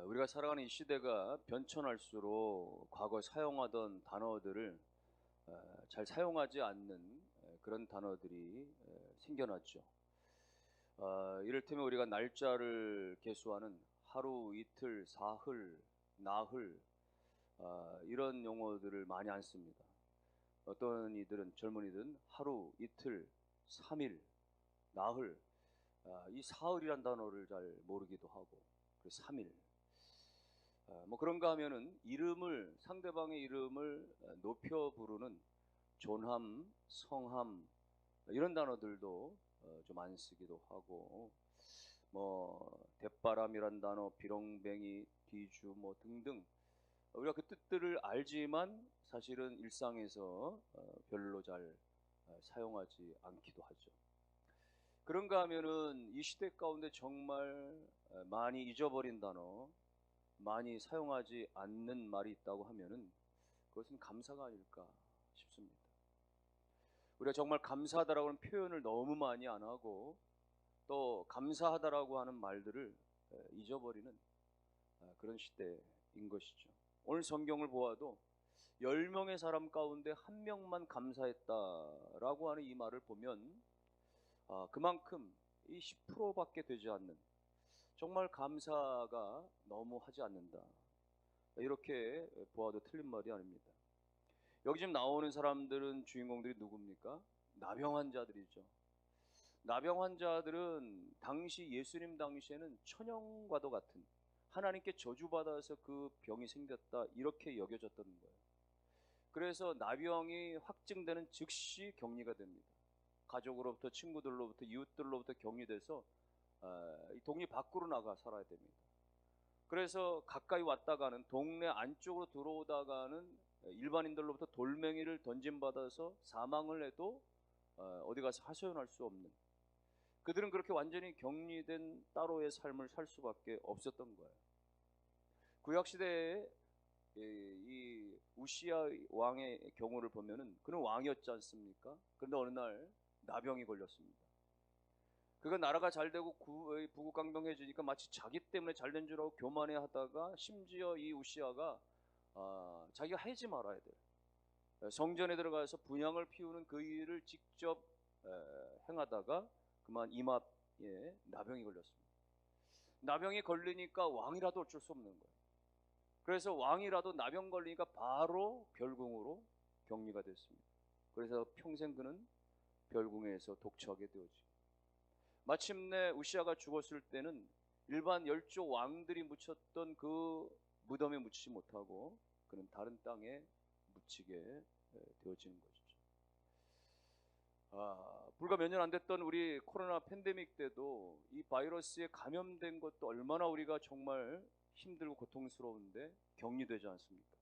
우리가 살아가는 이 시대가 변천할수록 과거 사용하던 단어들을 잘 사용하지 않는 그런 단어들이 생겨났죠. 이를테면 우리가 날짜를 계수하는 하루, 이틀, 사흘, 나흘, 이런 용어들을 많이 안 씁니다. 어떤 이들은, 젊은이들은 하루, 이틀, 3일, 나흘, 이 사흘이란 단어를 잘 모르기도 하고, 그래서 3일. 뭐 그런가 하면은 상대방의 이름을 높여 부르는 존함, 성함, 이런 단어들도 좀 안 쓰기도 하고, 뭐 대바람이란 단어, 비렁뱅이, 뒤주 뭐 등등, 우리가 그 뜻들을 알지만 사실은 일상에서 별로 잘 사용하지 않기도 하죠. 그런가 하면은 이 시대 가운데 정말 많이 잊어버린 단어, 많이 사용하지 않는 말이 있다고 하면은 그것은 감사가 아닐까 싶습니다. 우리가 정말 감사하다라고 하는 표현을 너무 많이 안 하고, 또 감사하다라고 하는 말들을 잊어버리는 그런 시대인 것이죠. 오늘 성경을 보아도 10명의 사람 가운데 한 명만 감사했다라고 하는 이 말을 보면, 그만큼 이 10%밖에 되지 않는, 정말 감사가 너무 하지 않는다, 이렇게 보아도 틀린 말이 아닙니다. 여기 지금 나오는 사람들은, 주인공들이 누굽니까? 나병 환자들이죠. 나병 환자들은 당시, 예수님 당시에는 천형과도 같은, 하나님께 저주받아서 그 병이 생겼다, 이렇게 여겨졌던 거예요. 그래서 나병이 확증되는 즉시 격리가 됩니다. 가족으로부터, 친구들로부터, 이웃들로부터 격리돼서 이 동네 밖으로 나가 살아야 됩니다. 그래서 가까이 왔다가는, 동네 안쪽으로 들어오다가는 일반인들로부터 돌멩이를 던짐받아서 사망을 해도 어디 가서 하소연할 수 없는, 그들은 그렇게 완전히 격리된 따로의 삶을 살 수밖에 없었던 거예요. 구약시대에 이 우시야 왕의 경우를 보면은, 그는 왕이었지 않습니까? 그런데 어느 날 나병이 걸렸습니다. 그가 나라가 잘 되고 부국강병해지니까 마치 자기 때문에 잘 된 줄 알고 교만해 하다가, 심지어 이 우시아가 자기가 하지 말아야 돼, 성전에 들어가서 분향을 피우는 그 일을 직접 행하다가 그만 이마에 나병이 걸렸습니다. 나병이 걸리니까 왕이라도 어쩔 수 없는 거예요. 그래서 왕이라도 나병 걸리니까 바로 별궁으로 격리가 됐습니다. 그래서 평생 그는 별궁에서 독처하게 되어지고, 마침내 우시아가 죽었을 때는 일반 열조 왕들이 묻혔던 그 무덤에 묻히지 못하고 그는 다른 땅에 묻히게 되어지는 것이죠. 불과 몇 년 안 됐던 우리 코로나 팬데믹 때도 이 바이러스에 감염된 것도 얼마나 우리가 정말 힘들고 고통스러운데 격리되지 않습니까?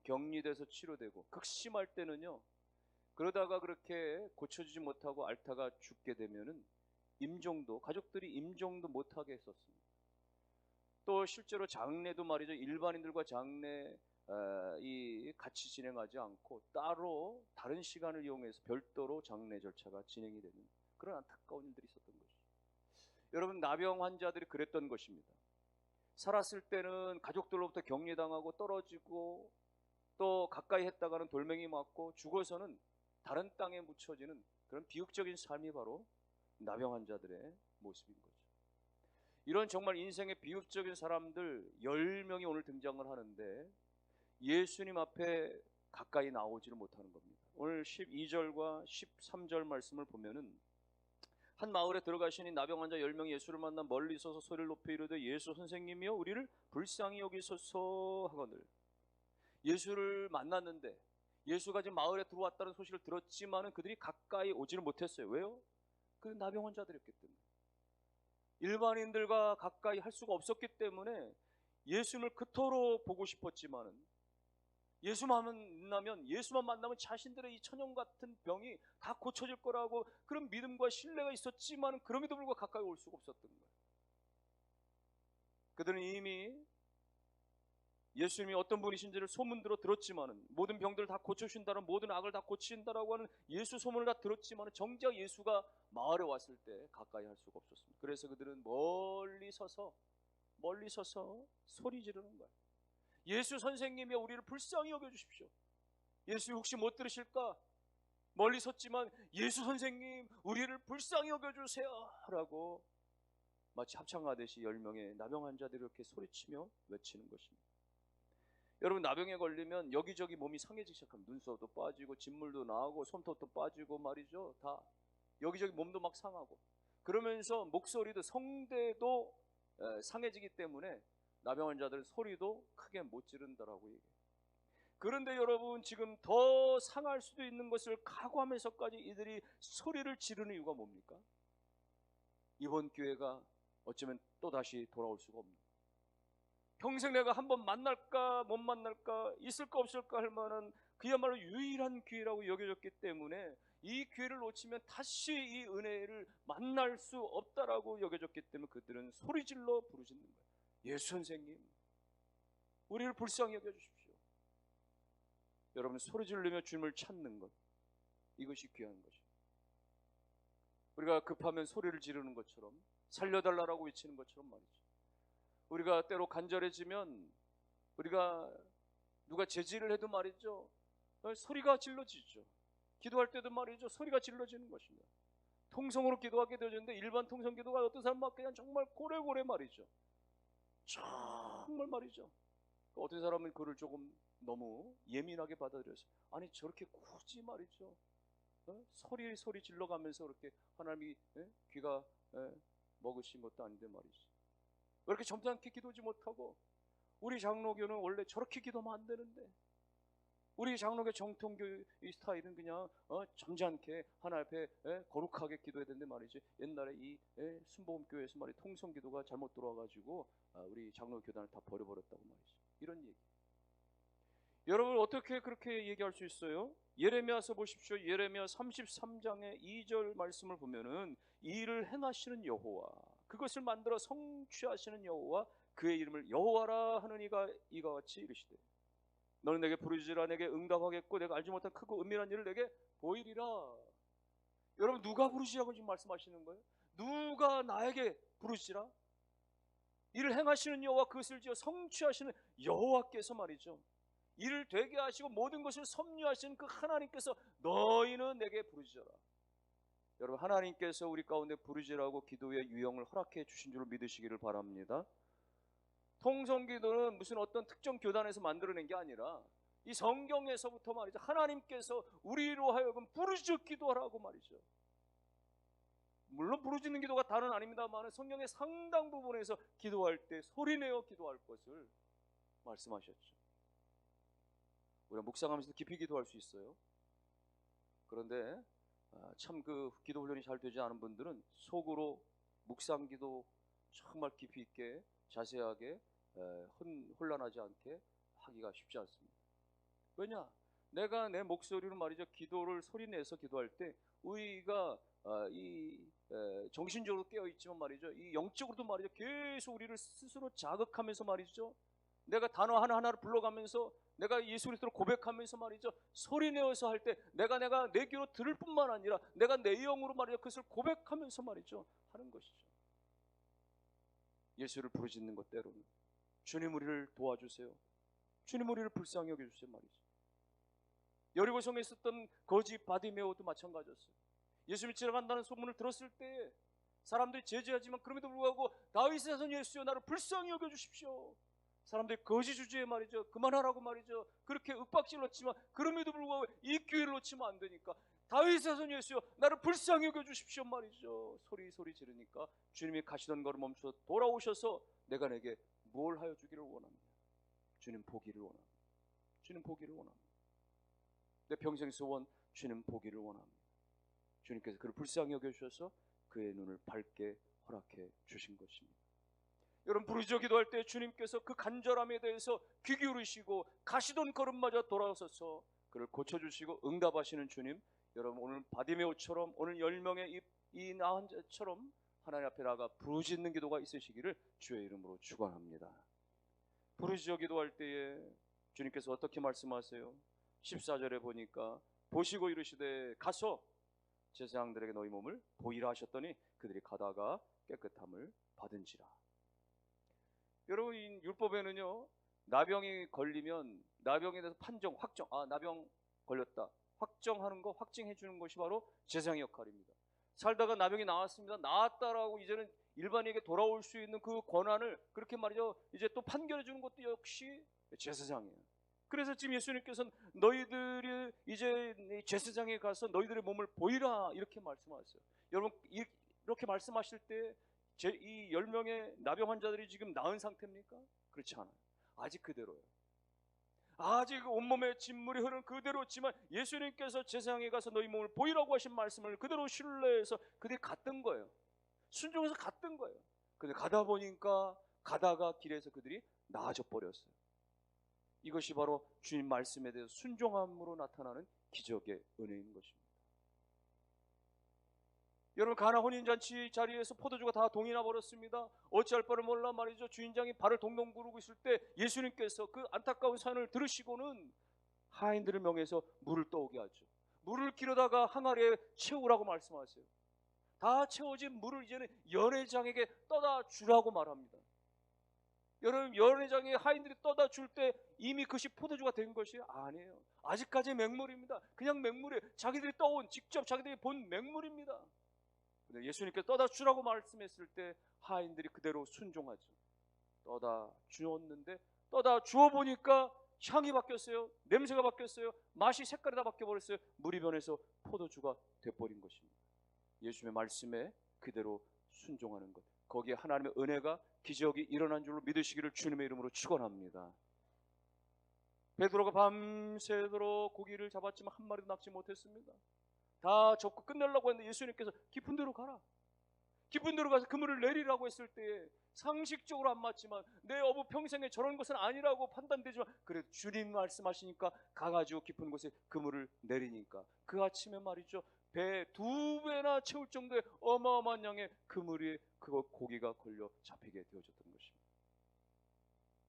격리돼서 치료되고, 극심할 때는요, 그러다가 그렇게 고쳐지지 못하고 앓다가 죽게 되면은 가족들이 임종도 못하게 했었습니다. 또 실제로 장례도 말이죠, 일반인들과 장례 같이 진행하지 않고 따로 다른 시간을 이용해서 별도로 장례 절차가 진행이 되는 그런 안타까운 일들이 있었던 것이죠. 여러분, 나병 환자들이 그랬던 것입니다. 살았을 때는 가족들로부터 격리당하고 떨어지고, 또 가까이 했다가는 돌멩이 맞고, 죽어서는 다른 땅에 묻혀지는 그런 비극적인 삶이 바로 나병 환자들의 모습인 거죠. 이런 정말 인생의 비극적인 사람들 10명이 오늘 등장을 하는데, 예수님 앞에 가까이 나오지를 못하는 겁니다. 오늘 12절과 13절 말씀을 보면은, 한 마을에 들어가시니 나병 환자 10명이 예수를 만나 멀리 서서 소리를 높여 이르되, 예수 선생님이여 우리를 불쌍히 여기소서 하거늘. 예수를 만났는데, 예수가 지금 마을에 들어왔다는 소식을 들었지만은 그들이 가까이 오지를 못했어요. 왜요? 그 나병 환자들이었기 때문에. 일반인들과 가까이 할 수가 없었기 때문에 예수님을 그토록 보고 싶었지만은, 예수만 만나면 자신들의 이 천형 같은 병이 다 고쳐질 거라고 그런 믿음과 신뢰가 있었지만, 그럼에도 불구하고 가까이 올 수가 없었던 거예요. 그들은 이미 예수님이 어떤 분이신지를 소문들어 들었지만은, 모든 병들을 다 고쳐주신다는, 모든 악을 다 고치신다라고 하는 예수 소문을 다 들었지만은, 정작 예수가 마을에 왔을 때 가까이 할 수가 없었습니다. 그래서 그들은 멀리 서서 멀리 서서 소리 지르는 거예요. 예수 선생님이 우리를 불쌍히 여겨주십시오. 예수 혹시 못 들으실까? 멀리 섰지만 예수 선생님 우리를 불쌍히 여겨주세요 라고 마치 합창하듯이 10명의 나병 환자들이 이렇게 소리치며 외치는 것입니다. 여러분, 나병에 걸리면 여기저기 몸이 상해지기 시작하면 눈썹도 빠지고 진물도 나오고 손톱도 빠지고 말이죠. 다 여기저기 몸도 막 상하고, 그러면서 목소리도 성대도 상해지기 때문에 나병 환자들은 소리도 크게 못 지른다라고 얘기해요. 그런데 여러분, 지금 더 상할 수도 있는 것을 각오하면서까지 이들이 소리를 지르는 이유가 뭡니까? 이번 기회가 어쩌면 또다시 돌아올 수가 없는, 평생 내가 한번 만날까 못 만날까 있을까 없을까 할 만한 그야말로 유일한 기회라고 여겨졌기 때문에 이 기회를 놓치면 다시 이 은혜를 만날 수 없다라고 여겨졌기 때문에 그들은 소리질러 부르짖는 거예요. 예수 선생님 우리를 불쌍히 여겨주십시오. 여러분, 소리 지르며 주님을 찾는 것, 이것이 귀한 것입니다. 우리가 급하면 소리를 지르는 것처럼, 살려달라고 외치는 것처럼 말이죠. 우리가 때로 간절해지면, 우리가 누가 제지를 해도 말이죠, 소리가 질러지죠. 기도할 때도 말이죠, 소리가 질러지는 것입니다. 통성으로 기도하게 되어졌는데 일반 통성 기도가 어떤 사람은 막 그냥 정말 고래고래 말이죠. 정말 말이죠. 어떤 사람은 그를 조금 너무 예민하게 받아들여서, 아니 저렇게 굳이 말이죠, 소리 질러가면서 그렇게 하나님이 귀가 먹으신 것도 아닌데 말이죠, 왜 이렇게 점잖게 기도하지 못하고, 우리 장로교는 원래 저렇게 기도하면 안 되는데, 우리 장로교 정통교 이 스타일은 그냥 점잖게 하나님 앞에 거룩하게 기도해야 되는데 말이지, 옛날에 이 순복음교회에서 말이 통성기도가 잘못 들어와가지고 우리 장로 교단을 다 버려버렸다고 말이죠. 이런 얘기. 여러분, 어떻게 그렇게 얘기할 수 있어요? 예레미야서 보십시오. 예레미야 33장의 2절 말씀을 보면은, 이 일을 행하시는 여호와, 그것을 만들어 성취하시는 여호와, 그의 이름을 여호와라 하는 이가 이와 같이 이르시되, 너는 내게 부르짖으라, 내게 응답하겠고 내가 알지 못한 크고 은밀한 일을 내게 보이리라. 여러분, 누가 부르짖으라고 지금 말씀하시는 거예요? 누가 나에게 부르짖으라? 이를 행하시는 여호와, 그것을 지어 성취하시는 여호와께서 말이죠, 이를 되게 하시고 모든 것을 섭리하시는 그 하나님께서 너희는 내게 부르짖어라. 여러분, 하나님께서 우리 가운데 부르짖으라고 기도의 유형을 허락해 주신 줄 믿으시기를 바랍니다. 통성기도는 무슨 어떤 특정 교단에서 만들어낸 게 아니라 이 성경에서부터 말이죠, 하나님께서 우리로 하여금 부르짖어 기도하라고 말이죠. 물론 부르짖는 기도가 다는 아닙니다만 성경의 상당 부분에서 기도할 때 소리내어 기도할 것을 말씀하셨죠. 우리가 묵상하면서도 깊이 기도할 수 있어요. 그런데 참 그 기도 훈련이 잘 되지 않은 분들은 속으로 묵상 기도 정말 깊이 있게 자세하게 혼란하지 않게 하기가 쉽지 않습니다. 왜냐? 내가 내 목소리로 말이죠, 기도를 소리내서 기도할 때 우리가 정신적으로 깨어있지만 말이죠, 이 영적으로도 말이죠, 계속 우리를 스스로 자극하면서 말이죠, 내가 단어 하나하나를 불러가면서 내가 예수 그리스도를 고백하면서 말이죠, 소리내어서 할 때 내가 내 귀로 들을 뿐만 아니라 내가 내 영으로 말이죠, 그것을 고백하면서 말이죠 하는 것이죠. 예수를 부르짖는 것 때로는 주님 우리를 도와주세요, 주님 우리를 불쌍히 여겨주세요 말이죠. 여리고성에 있었던 거지 바디메오도 마찬가지였어요. 예수님이 지나간다는 소문을 들었을 때 사람들이 제지하지만 그럼에도 불구하고 다윗의 자손 예수여 나를 불쌍히 여겨주십시오. 사람들이 거지 주제에 말이죠, 그만하라고 말이죠, 그렇게 윽박질렀지만 그럼에도 불구하고 이 기회를 놓치면 안 되니까 다윗의 자손 예수여 나를 불쌍히 여겨주십시오 말이죠. 소리 지르니까 주님이 가시던 걸음 멈춰 돌아오셔서 내가 내게 뭘 하여 주기를 원합니다. 주님 보기를 원합니다. 주님 보기를 원합니다. 내 평생 소원, 주님 보기를 원합니다. 주님께서 그를 불쌍히 여겨주셔서 그의 눈을 밝게 허락해 주신 것입니다. 여러분, 부르짖어 기도할 때 주님께서 그 간절함에 대해서 귀 기울이시고 가시던 걸음마저 돌아서서 그를 고쳐주시고 응답하시는 주님, 여러분 오늘 바디메오처럼 오늘 10명의 이 나한 자처럼 하나님 앞에 나가 부르짖는 기도가 있으시기를 주의 이름으로 축원합니다. 부르짖어 기도할 때에 주님께서 어떻게 말씀하세요? 14절에 보니까 보시고 이르시되 가서 제사장들에게 너희 몸을 보이라 하셨더니 그들이 가다가 깨끗함을 받은지라. 여러분, 이 율법에는요, 나병이 걸리면 나병에 대해서 판정, 확정, 아, 나병 걸렸다, 확정하는 거, 확증해 주는 것이 바로 제사장의 역할입니다. 살다가 나병이 나왔습니다, 나았다라고 이제는 일반에게 돌아올 수 있는 그 권한을 그렇게 말이죠, 이제 또 판결해 주는 것도 역시 제사장이에요. 그래서 지금 예수님께서는 너희들이 이제 제사장에 가서 너희들의 몸을 보이라, 이렇게 말씀하셨어요. 여러분, 이렇게 말씀하실 때 이 10명의 나병 환자들이 지금 나은 상태입니까? 그렇지 않아요. 아직 그대로예요. 아직 온몸에 진물이 흐르는 그대로지만 예수님께서 제사장에 가서 너희 몸을 보이라고 하신 말씀을 그대로 신뢰해서 그들이 갔던 거예요. 순종해서 갔던 거예요. 근데 가다 보니까 가다가 길에서 그들이 나아져 버렸어요. 이것이 바로 주님 말씀에 대해서 순종함으로 나타나는 기적의 은혜인 것입니다. 여러분, 가나 혼인잔치 자리에서 포도주가 다 동이 나버렸습니다. 어찌할 바를 몰라 말이죠. 주인장이 발을 동동 구르고 있을 때 예수님께서 그 안타까운 사연을 들으시고는 하인들을 명해서 물을 떠오게 하죠. 물을 기르다가 항아리에 채우라고 말씀하세요. 다 채워진 물을 이제는 연회장에게 떠다 주라고 말합니다. 여러분, 연회장에 하인들이 떠다 줄 때 이미 그것이 포도주가 된 것이 아니에요. 아직까지 맹물입니다. 그냥 맹물이에요. 자기들이 떠온, 직접 자기들이 본 맹물입니다. 예수님께서 떠다 주라고 말씀했을 때 하인들이 그대로 순종하죠. 떠다 주었는데 떠다 주어 보니까 향이 바뀌었어요. 냄새가 바뀌었어요. 맛이, 색깔이 다 바뀌어버렸어요. 물이 변해서 포도주가 돼버린 것입니다. 예수님의 말씀에 그대로 순종하는 것, 거기에 하나님의 은혜가, 기적이 일어난 줄로 믿으시기를 주님의 이름으로 축원합니다. 베드로가 밤새도록 고기를 잡았지만 한 마리도 낚지 못했습니다. 다 접고 끝내려고 했는데 예수님께서 깊은 데로 가라, 깊은 데로 가서 그물을 내리라고 했을 때에 상식적으로 안 맞지만, 내 어부 평생에 저런 것은 아니라고 판단되지만, 그래도 주님 말씀하시니까 가가지고 깊은 곳에 그물을 내리니까 그 아침에 말이죠, 배 2배나 채울 정도의 어마어마한 양의 그물이, 그 고기가 걸려 잡히게 되어졌던 것입니다.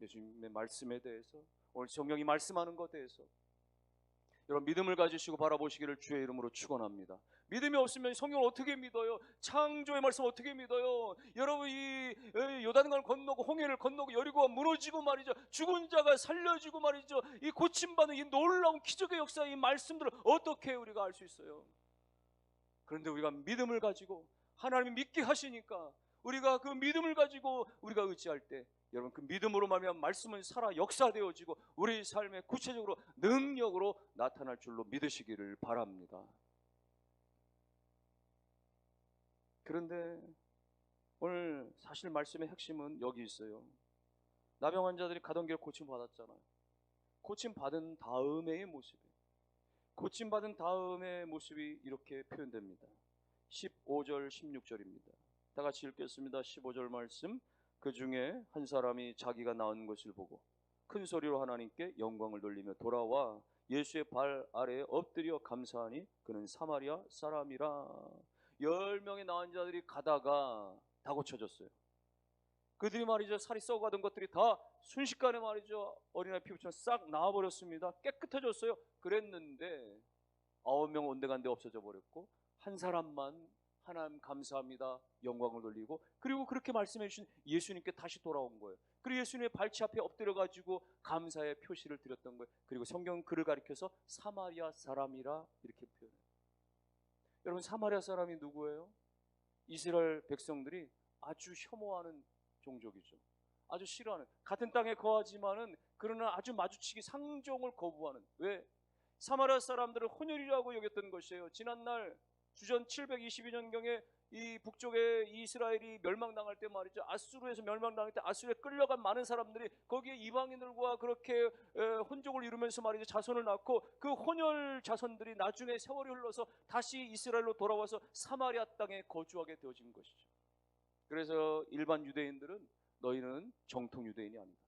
예수님의 말씀에 대해서, 오늘 성경이 말씀하는 것에 대해서 여러분, 믿음을 가지시고 바라보시기를 주의 이름으로 축원합니다. 믿음이 없으면 성경을 어떻게 믿어요? 창조의 말씀 어떻게 믿어요? 여러분, 이 요단강을 건너고 홍해를 건너고 여리고가 무너지고 말이죠, 죽은 자가 살려지고 말이죠, 이 고침받는 이 놀라운 기적의 역사, 이 말씀들을 어떻게 우리가 알 수 있어요? 그런데 우리가 믿음을 가지고 하나님이 믿게 하시니까, 우리가 그 믿음을 가지고 우리가 의지할 때, 여러분, 그 믿음으로 말미암아 말씀은 살아 역사되어지고 우리 삶에 구체적으로 능력으로 나타날 줄로 믿으시기를 바랍니다. 그런데 오늘 사실 말씀의 핵심은 여기 있어요. 나병 환자들이 가던 길 고침받았잖아요. 고침받은 다음의 모습이에요. 고침받은 다음의 모습이 이렇게 표현됩니다. 15절 16절입니다. 다 같이 읽겠습니다. 15절 말씀. 그 중에 한 사람이 자기가 나은 것을 보고 큰 소리로 하나님께 영광을 돌리며 돌아와 예수의 발 아래에 엎드려 감사하니 그는 사마리아 사람이라. 10명의 나은 자들이 가다가 다 고쳐졌어요. 그들이 말이죠, 살이 썩어가던 것들이 다 순식간에 말이죠, 어린아이 피부처럼 싹 나와버렸습니다. 깨끗해졌어요. 그랬는데 9명 온데간데 없어져 버렸고, 한 사람만 하나님 감사합니다, 영광을 돌리고, 그리고 그렇게 말씀해 주신 예수님께 다시 돌아온 거예요. 그리고 예수님의 발치 앞에 엎드려가지고 감사의 표시를 드렸던 거예요. 그리고 성경 글을 가리켜서 사마리아 사람이라 이렇게 표현해요. 여러분, 사마리아 사람이 누구예요? 이스라엘 백성들이 아주 혐오하는 종족이죠. 아주 싫어하는, 같은 땅에 거하지만은 그러나 아주 마주치기, 상종을 거부하는. 왜? 사마리아 사람들을 혼혈이라고 여겼던 것이에요. 지난날 주전 722년경에 이 북쪽에 이스라엘이 멸망당할 때 말이죠, 아수르에서 멸망당할 때 아수르에 끌려간 많은 사람들이 거기에 이방인들과 그렇게 혼족을 이루면서 말이죠, 자손을 낳고, 그 혼혈 자손들이 나중에 세월이 흘러서 다시 이스라엘로 돌아와서 사마리아 땅에 거주하게 되어진 것이죠. 그래서 일반 유대인들은 너희는 정통 유대인이 아니다,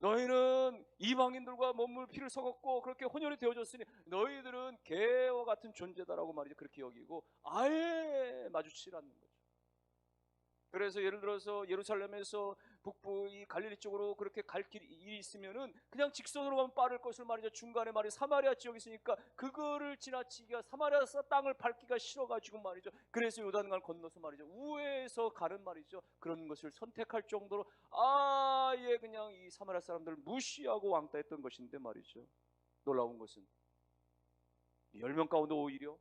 너희는 이방인들과 몸을 피를 섞었고 그렇게 혼혈이 되어졌으니 너희들은 개와 같은 존재다라고 말이죠, 그렇게 여기고 아예 마주치지 않는 거죠. 그래서 예를 들어서 예루살렘에서 북부 이 갈릴리 쪽으로 그렇게 갈 길이 있으면은 그냥 직선으로 가면 빠를 것을 말이죠. 중간에 말이 사마리아 지역이 있으니까 그거를 지나치기가, 사마리아 땅을 밟기가 싫어가지고 말이죠. 그래서 요단강을 건너서 말이죠, 우회해서 가는 말이죠, 그런 것을 선택할 정도로 아예 그냥 이 사마리아 사람들을 무시하고 왕따했던 것인데 말이죠. 놀라운 것은 10명 가운데 오히려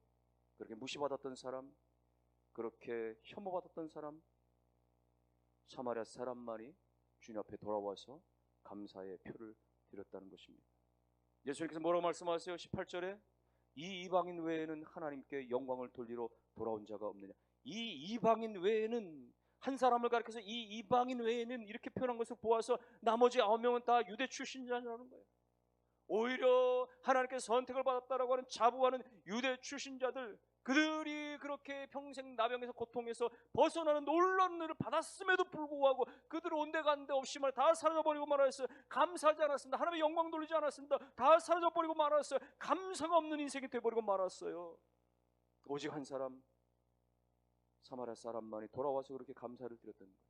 그렇게 무시받았던 사람, 그렇게 혐오받았던 사람, 사마리아 사람만이 주님 앞에 돌아와서 감사의 표를 드렸다는 것입니다. 예수님께서 뭐라고 말씀하세요? 18절에 이 이방인 외에는 하나님께 영광을 돌리러 돌아온 자가 없느냐. 이 이방인 외에는, 한 사람을 가리켜서 이 이방인 외에는 이렇게 표현한 것을 보아서 나머지 9명은 다 유대 출신자라는 거예요. 오히려 하나님께서 선택을 받았다라고 하는 자부하는 유대 출신자들, 그들이 그렇게 평생 나병에서 고통해서 벗어나는 놀라운 은혜를 받았음에도 불구하고 그들은 온데간데 없이 다 사라져버리고 말았어요. 감사하지 않았습니다. 하나님의 영광 돌리지 않았습니다. 다 사라져버리고 말았어요. 감사가 없는 인생이 되어버리고 말았어요. 오직 한 사람, 사마리아 사람만이 돌아와서 그렇게 감사를 드렸던 거예요.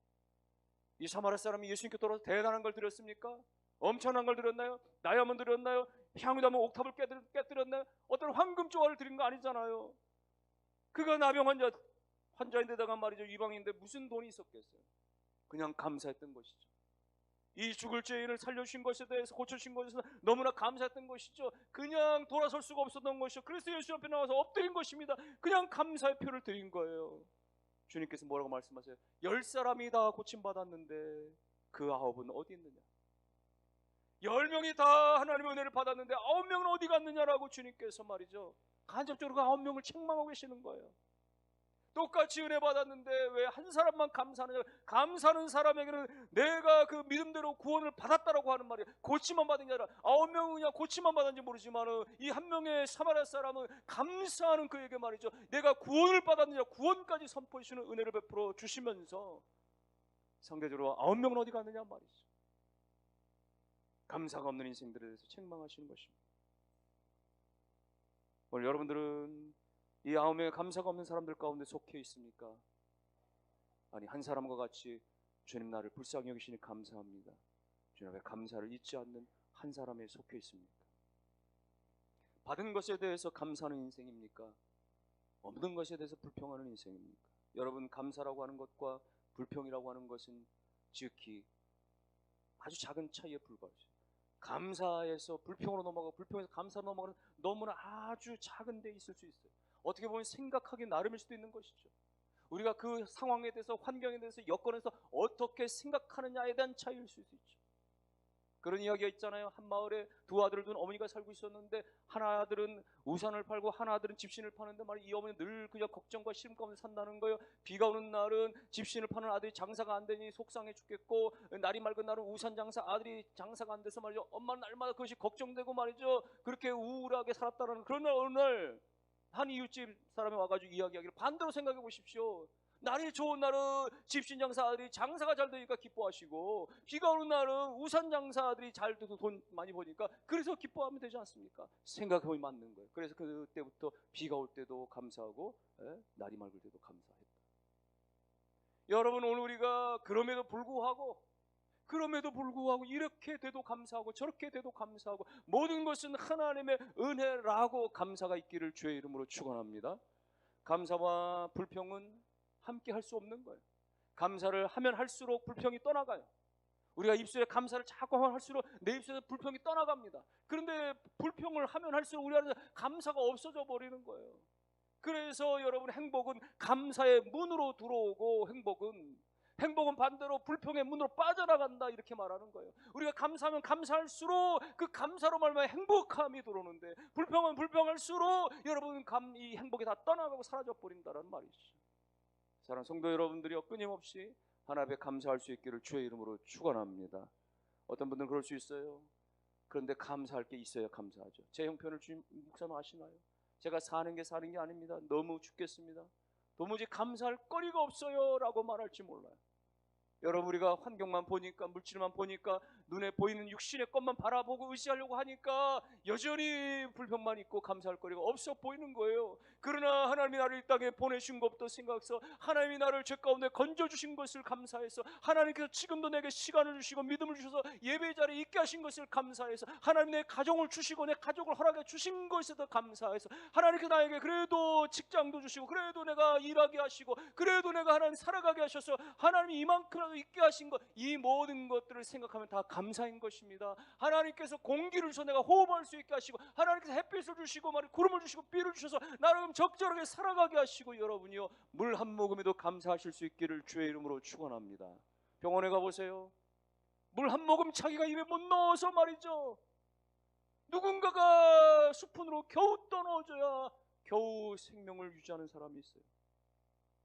이 사마리아 사람이 예수님께 돌아와서 대단한 걸 드렸습니까? 엄청난 걸 드렸나요? 다이아몬드 드렸나요? 향유다면 옥탑을 깨뜨렸나요? 어떤 황금 조화를 드린 거 아니잖아요. 그가 나병 환자인데다가 말이죠, 이방인데 무슨 돈이 있었겠어요? 그냥 감사했던 것이죠. 이 죽을 죄인을 살려주신 것에 대해서, 고쳐주신 것에 대해서 너무나 감사했던 것이죠. 그냥 돌아설 수가 없었던 것이죠. 그래서 예수 앞에 나와서 엎드린 것입니다. 그냥 감사의 표를 드린 거예요. 주님께서 뭐라고 말씀하세요? 10사람이 다 고침받았는데 그 9은 어디 있느냐? 10명이 다 하나님의 은혜를 받았는데 9명은 어디 갔느냐라고 주님께서 말이죠, 간접적으로 그 9명을 책망하고 계시는 거예요. 똑같이 은혜 받았는데 왜 한 사람만 감사하느냐? 감사하는 사람에게는 내가 그 믿음대로 구원을 받았다라고 하는 말이에요. 고침만 받은 게 아니라 9명은 그냥 고침만 받았는지 모르지만 이 한 명의 사마리아 사람은 감사하는 그에게 말이죠, 내가 구원을 받았느냐, 구원까지 선포해 주시는 은혜를 베풀어 주시면서 상대적으로 9명은 어디 갔느냐 말이죠. 감사가 없는 인생들에 대해서 책망하시는 것입니다. 오늘 여러분들은 이 9명의 감사가 없는 사람들 가운데 속해 있습니까? 아니, 한 사람과 같이 주님 나를 불쌍히 여기시니 감사합니다, 주님 앞에 감사를 잊지 않는 한 사람에 속해 있습니까? 받은 것에 대해서 감사하는 인생입니까? 없는 것에 대해서 불평하는 인생입니까? 여러분, 감사라고 하는 것과 불평이라고 하는 것은 지극히 아주 작은 차이에 불과하죠. 감사에서 불평으로 넘어가고 불평에서 감사로 넘어가는 너무나 아주 작은 데 있을 수 있어요. 어떻게 보면 생각하기 나름일 수도 있는 것이죠. 우리가 그 상황에 대해서, 환경에 대해서, 여건에서 어떻게 생각하느냐에 대한 차이일 수 있죠. 그런 이야기가 있잖아요. 한 마을에 두 아들을 둔 어머니가 살고 있었는데 한 아들은 우산을 팔고 한 아들은 집신을 파는데 이 어머니는 늘 그냥 걱정과 시름 가운데 산다는 거예요. 비가 오는 날은 집신을 파는 아들이 장사가 안 되니 속상해 죽겠고, 날이 맑은 날은 우산 장사 아들이 장사가 안 돼서 말이죠, 엄마는 날마다 그것이 걱정되고 말이죠, 그렇게 우울하게 살았다는. 그런 날 어느 날 한 이웃집 사람이 와가지고 이야기하기를, 반대로 생각해 보십시오. 날이 좋은 날은 집신 장사들이 장사가 잘 되니까 기뻐하시고, 비가 오는 날은 우산 장사들이 잘 돼서 돈 많이 버니까 그래서 기뻐하면 되지 않습니까? 생각해보면 맞는 거예요. 그래서 그때부터 비가 올 때도 감사하고, 날이 맑을 때도 감사했다. 여러분, 오늘 우리가 그럼에도 불구하고 이렇게 돼도 감사하고 저렇게 돼도 감사하고 모든 것은 하나님의 은혜라고 감사가 있기를 주의 이름으로 축원합니다. 감사와 불평은 함께 할 수 없는 거예요. 감사를 하면 할수록 불평이 떠나가요. 우리가 입술에 감사를 자꾸 하면 할수록 내 입술에서 불평이 떠나갑니다. 그런데 불평을 하면 할수록 우리 안에서 감사가 없어져 버리는 거예요. 그래서 여러분, 행복은 감사의 문으로 들어오고 행복은 반대로 불평의 문으로 빠져나간다, 이렇게 말하는 거예요. 우리가 감사하면 감사할수록 그 감사로 말미암아 행복함이 들어오는데, 불평은 불평할수록 여러분 이 행복이 다 떠나가고 사라져 버린다는 말이죠. 사랑하는 성도 여러분들이요, 끊임없이 하나님 앞에 감사할 수 있기를 주의 이름으로 축원합니다. 어떤 분들은 그럴 수 있어요. 그런데 감사할 게 있어야 감사하죠. 제 형편을 주님 목사님 아시나요? 제가 사는 게 아닙니다. 너무 죽겠습니다. 도무지 감사할 거리가 없어요 라고 말할지 몰라요. 여러분, 우리가 환경만 보니까, 물질만 보니까, 눈에 보이는 육신의 것만 바라보고 의지하려고 하니까 여전히 불평만 있고 감사할 거리가 없어 보이는 거예요. 그러나 하나님이 나를 이 땅에 보내신 것도 생각해서, 하나님이 나를 죄 가운데 건져주신 것을 감사해서, 하나님께서 지금도 내게 시간을 주시고 믿음을 주셔서 예배 자리에 있게 하신 것을 감사해서, 하나님 내 가정을 주시고 내 가족을 허락해 주신 것에도 감사해서, 하나님께서 나에게 그래도 직장도 주시고, 그래도 내가 일하게 하시고, 그래도 내가 하나님 살아가게 하셔서 하나님이 이만큼이라도 있게 하신 것, 이 모든 것들을 생각하면 다 감사인 것입니다. 하나님께서 공기를 주셔서 내가 호흡할 수 있게 하시고, 하나님께서 햇빛을 주시고 구름을 주시고 비를 주셔서 나를 적절하게 살아가게 하시고, 여러분이요, 물 한 모금에도 감사하실 수 있기를 주의 이름으로 축원합니다. 병원에 가보세요. 물 한 모금 자기가 입에 못 넣어서 말이죠, 누군가가 스푼으로 겨우 떠넣어줘야 겨우 생명을 유지하는 사람이 있어요.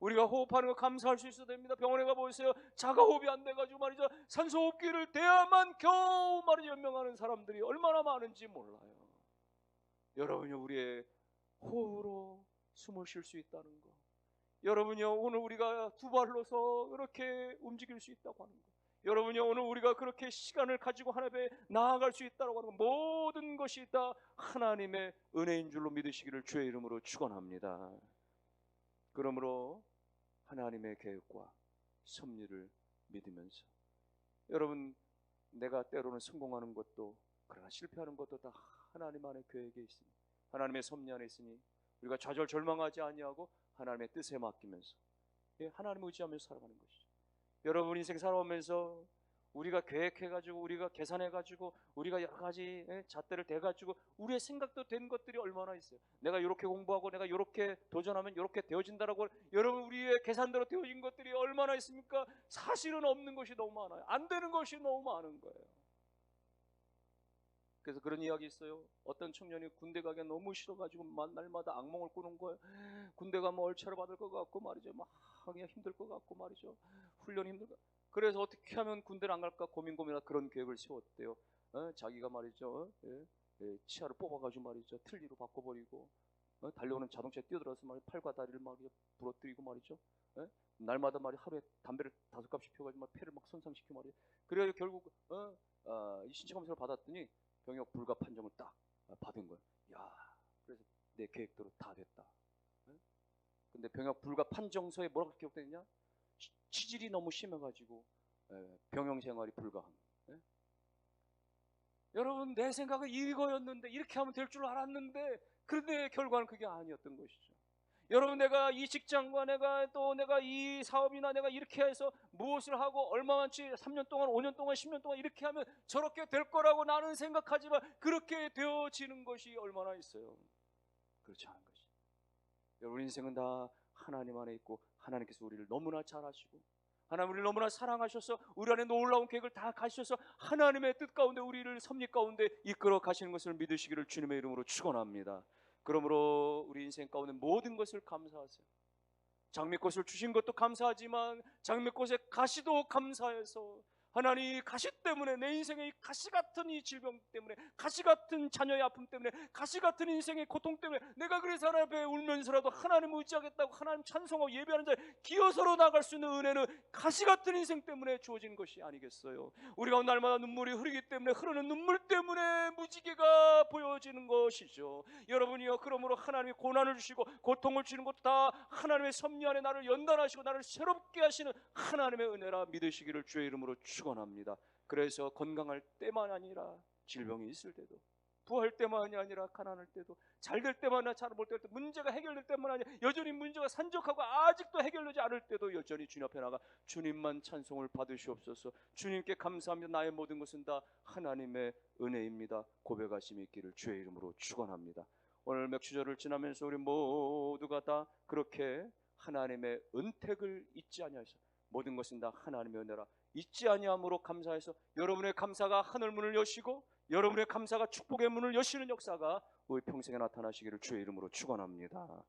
우리가 호흡하는 거 감사할 수 있어야 됩니다. 병원에 가보세요. 자가호흡이 안 돼가지고 말이죠, 산소호흡기를 대야만 겨우 말이죠 연명하는 사람들이 얼마나 많은지 몰라요. 여러분이 우리의 호흡으로 숨을 쉴 수 있다는 거, 여러분이요, 오늘 우리가 두 발로서 이렇게 움직일 수 있다고 하는 거, 여러분이요, 오늘 우리가 그렇게 시간을 가지고 하나님에 나아갈 수 있다고 하는 거, 모든 것이 다 하나님의 은혜인 줄로 믿으시기를 주의 이름으로 축원합니다. 그러므로 하나님의 계획과 섭리를 믿으면서, 여러분, 내가 때로는 성공하는 것도, 그러나 실패하는 것도 다 하나님 안의 계획에 있습니다. 하나님의 섭리 안에 있으니 우리가 좌절 절망하지 아니하고 하나님의 뜻에 맡기면서 하나님을 의지하면서 살아가는 것이죠. 여러분, 인생 살아오면서 우리가 계획해가지고, 우리가 계산해가지고, 우리가 여러 가지 잣대를 대가지고 우리의 생각도 된 것들이 얼마나 있어요. 내가 이렇게 공부하고 내가 이렇게 도전하면 이렇게 되어진다라고, 여러분, 우리의 계산대로 되어진 것들이 얼마나 있습니까? 사실은 없는 것이 너무 많아요. 안 되는 것이 너무 많은 거예요. 그래서 그런 이야기 있어요. 어떤 청년이 군대 가기 너무 싫어가지고 날마다 악몽을 꾸는 거예요. 군대 가면 얼차려 받을 것 같고 말이죠, 막 그냥 힘들 것 같고 말이죠, 훈련이 힘들 것. 그래서 어떻게 하면 군대를 안 갈까 고민하다 그런 계획을 세웠대요. 자기가 말이죠, 치아를 뽑아가지고 말이죠, 틀니로 바꿔버리고, 달려오는 자동차에 뛰어들어서 말이죠, 팔과 다리를 막 부러뜨리고 말이죠, 날마다 말이죠, 하루에 담배를 5갑씩 피워가지고 막 폐를 막 손상시키고 말이죠. 그래서 결국 이 신체 검사를 받았더니 병역 불가 판정을 딱 받은 거예요. 야, 그래서 내 계획대로 다 됐다. 근데 병역 불가 판정서에 뭐라고 기록되느냐? 치질이 너무 심해가지고 병영 생활이 불가한. 여러분, 내 생각은 이거였는데, 이렇게 하면 될 줄 알았는데, 그런데 결과는 그게 아니었던 것이죠. 여러분, 내가 이 직장과 내가 이 사업이나 내가 이렇게 해서 무엇을 하고 얼마만치 3년 동안 5년 동안 10년 동안 이렇게 하면 저렇게 될 거라고 나는 생각하지만 그렇게 되어지는 것이 얼마나 있어요. 그렇지 않은 것이. 여러분, 인생은 다 하나님 안에 있고, 하나님께서 우리를 너무나 잘 아시고, 하나님 우리를 너무나 사랑하셔서 우리 안에 놀라운 계획을 다 가셔서 하나님의 뜻 가운데 우리를 섭리 가운데 이끌어 가시는 것을 믿으시기를 주님의 이름으로 축원합니다. 그러므로 우리 인생 가운데 모든 것을 감사하세요. 장미꽃을 주신 것도 감사하지만 장미꽃의 가시도 감사해서, 하나님, 가시 때문에, 내 인생의 이 가시 같은 이 질병 때문에, 가시 같은 자녀의 아픔 때문에, 가시 같은 인생의 고통 때문에 내가 그래서 하나님 앞에 울면서라도 하나님을 의지하겠다고 하나님 찬송하고 예배하는 자에 기어서로 나갈 수 있는 은혜는 가시 같은 인생 때문에 주어진 것이 아니겠어요. 우리가 날마다 눈물이 흐르기 때문에, 흐르는 눈물 때문에 무지개가 보여지는 것이죠. 여러분이요, 그러므로 하나님이 고난을 주시고 고통을 주시는 것도 다 하나님의 섭리 안에 나를 연단하시고 나를 새롭게 하시는 하나님의 은혜라 믿으시기를 주의 이름으로 축원합니다. 그래서 건강할 때만 아니라 질병이 있을 때도, 부할 때만이 아니라 가난할 때도, 잘 될 때만 잘 못 될 때, 문제가 해결될 때만 아니라 여전히 문제가 산적하고 아직도 해결되지 않을 때도 여전히 주님 앞에 나가 주님만 찬송을 받으시옵소서. 주님께 감사합니다. 나의 모든 것은 다 하나님의 은혜입니다. 고백하심이 있기를 주의 이름으로 축원합니다. 오늘 몇 주절을 지나면서 우리 모두가 다 그렇게 하나님의 은택을 잊지 아니하셔서, 모든 것은 다 하나님의 은혜라 잊지 아니함으로 감사해서 여러분의 감사가 하늘문을 여시고 여러분의 감사가 축복의 문을 여시는 역사가 우리 평생에 나타나시기를 주의 이름으로 축원합니다.